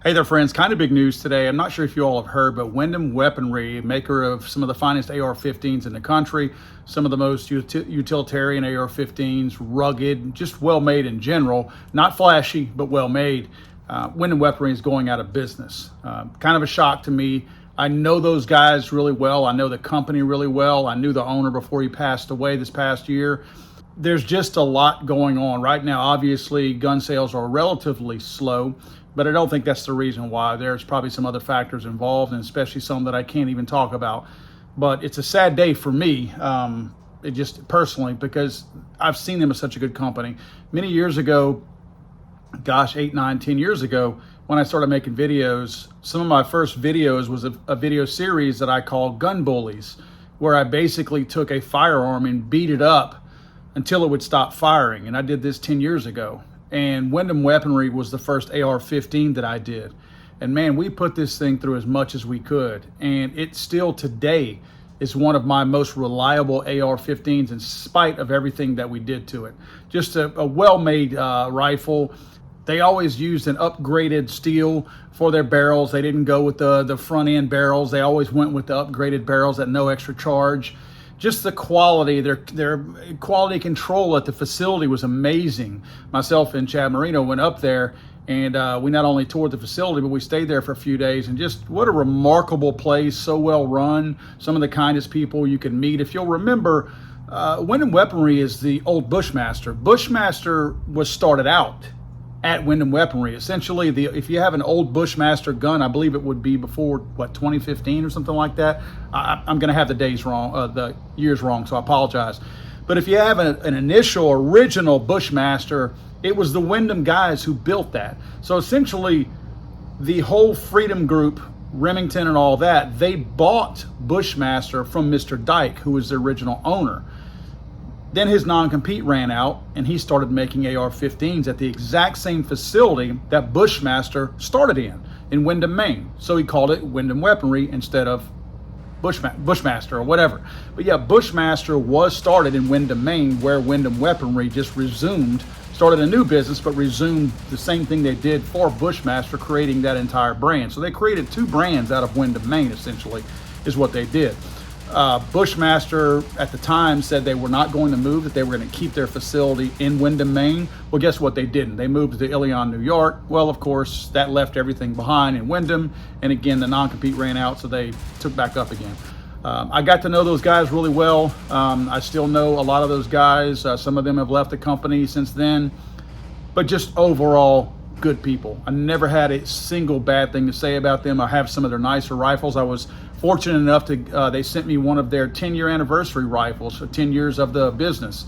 Hey there, friends. Kind of big news today. I'm not sure if you all have heard, but Windham Weaponry, maker of some of the finest AR-15s in the country, some of the most utilitarian AR-15s, rugged, just well-made in general, not flashy, but well-made. Windham Weaponry is going out of business. Kind of a shock to me. I know those guys really well. I know the company really well. I knew the owner before he passed away this past year. There's just a lot going on right now. Obviously, gun sales are relatively slow, but I don't think that's the reason why. There's probably some other factors involved, and especially some that I can't even talk about. But it's a sad day for me, it just personally, because I've seen them as such a good company. Many years ago, gosh, 8, 9, 10 years ago, when I started making videos, some of my first videos was a video series that I called Gun Bullies, where I basically took a firearm and beat it up until it would stop firing. And I did this 10 years ago. And Windham Weaponry was the first AR-15 that I did. And man, we put this thing through as much as we could. And it still today is one of my most reliable AR-15s in spite of everything that we did to it. Just a well-made rifle. They always used an upgraded steel for their barrels. They didn't go with the front end barrels. They always went with the upgraded barrels at no extra charge. Just the quality, their quality control at the facility was amazing. Myself and Chad Marino went up there, and we not only toured the facility, but we stayed there for a few days. And just what a remarkable place, so well run. Some of the kindest people you can meet. If you'll remember, Windham Weaponry is the old Bushmaster. Bushmaster was started out at Windham Weaponry. Essentially, if you have an old Bushmaster gun, I believe it would be before, 2015 or something like that. I'm going to have the days wrong, the years wrong, so I apologize. But if you have an initial, original Bushmaster, it was the Windham guys who built that. So essentially, the whole Freedom Group, Remington and all that, they bought Bushmaster from Mr. Dyke, who was the original owner. Then his non-compete ran out, and he started making AR-15s at the exact same facility that Bushmaster started in Windham, Maine. So he called it Windham Weaponry instead of Bushmaster or whatever. But yeah, Bushmaster was started in Windham, Maine, where Windham Weaponry just resumed, started a new business, but resumed the same thing they did for Bushmaster, creating that entire brand. So they created two brands out of Windham, Maine, essentially, is what they did. Bushmaster at the time said they were not going to move, that they were going to keep their facility in Windham, Maine. Well, guess what? They didn't. They moved to Ilion, New York. Well, of course, that left everything behind in Windham. And again, the non-compete ran out, so they took back up again. I got to know those guys really well. I still know a lot of those guys. Some of them have left the company since then. But just overall, good people. I never had a single bad thing to say about them. I have some of their nicer rifles. I was fortunate enough to, they sent me one of their 10-year anniversary rifles, for 10 years of the business.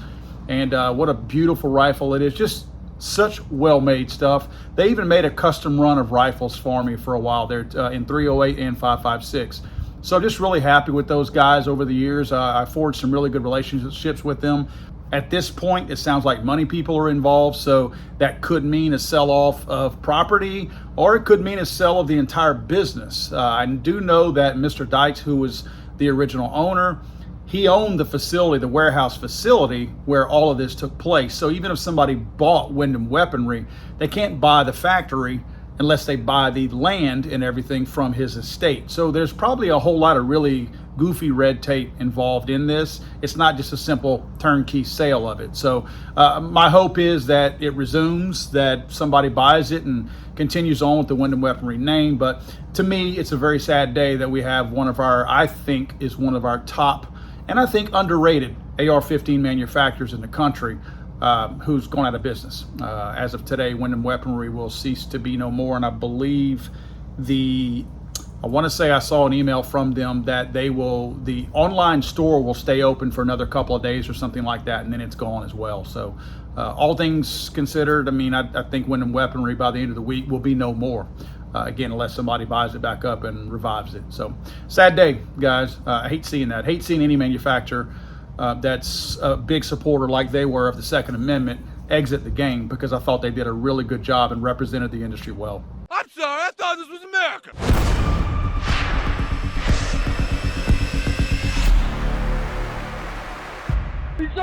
And what a beautiful rifle it is. Just such well-made stuff. They even made a custom run of rifles for me for a while there in 308 and 5.56. So just really happy with those guys over the years. I forged some really good relationships with them. At this point, it sounds like money people are involved, so that could mean a sell-off of property, or it could mean a sell of the entire business. I do know that Mr. Dykes, who was the original owner, he owned the facility, the warehouse facility where all of this took place. So even if somebody bought Windham Weaponry, they can't buy the factory unless they buy the land and everything from his estate. So there's probably a whole lot of really goofy red tape involved in this. It's not just a simple turnkey sale of it. So my hope is that it resumes, that somebody buys it and continues on with the Windham Weaponry name. But to me, it's a very sad day that we have one of our, I think is one of our top, and I think underrated AR-15 manufacturers in the country, who's gone out of business. As of today, Windham Weaponry will cease to be no more, and I believe I want to say I saw an email from them that the online store will stay open for another couple of days or something like that, and then it's gone as well. So all things considered, I mean, I think Windham Weaponry by the end of the week will be no more. Again, unless somebody buys it back up and revives it. So sad day, guys. I hate seeing that. Hate seeing any manufacturer that's a big supporter like they were of the Second Amendment exit the game, because I thought they did a really good job and represented the industry well. I'm sorry, I thought this was America. He's so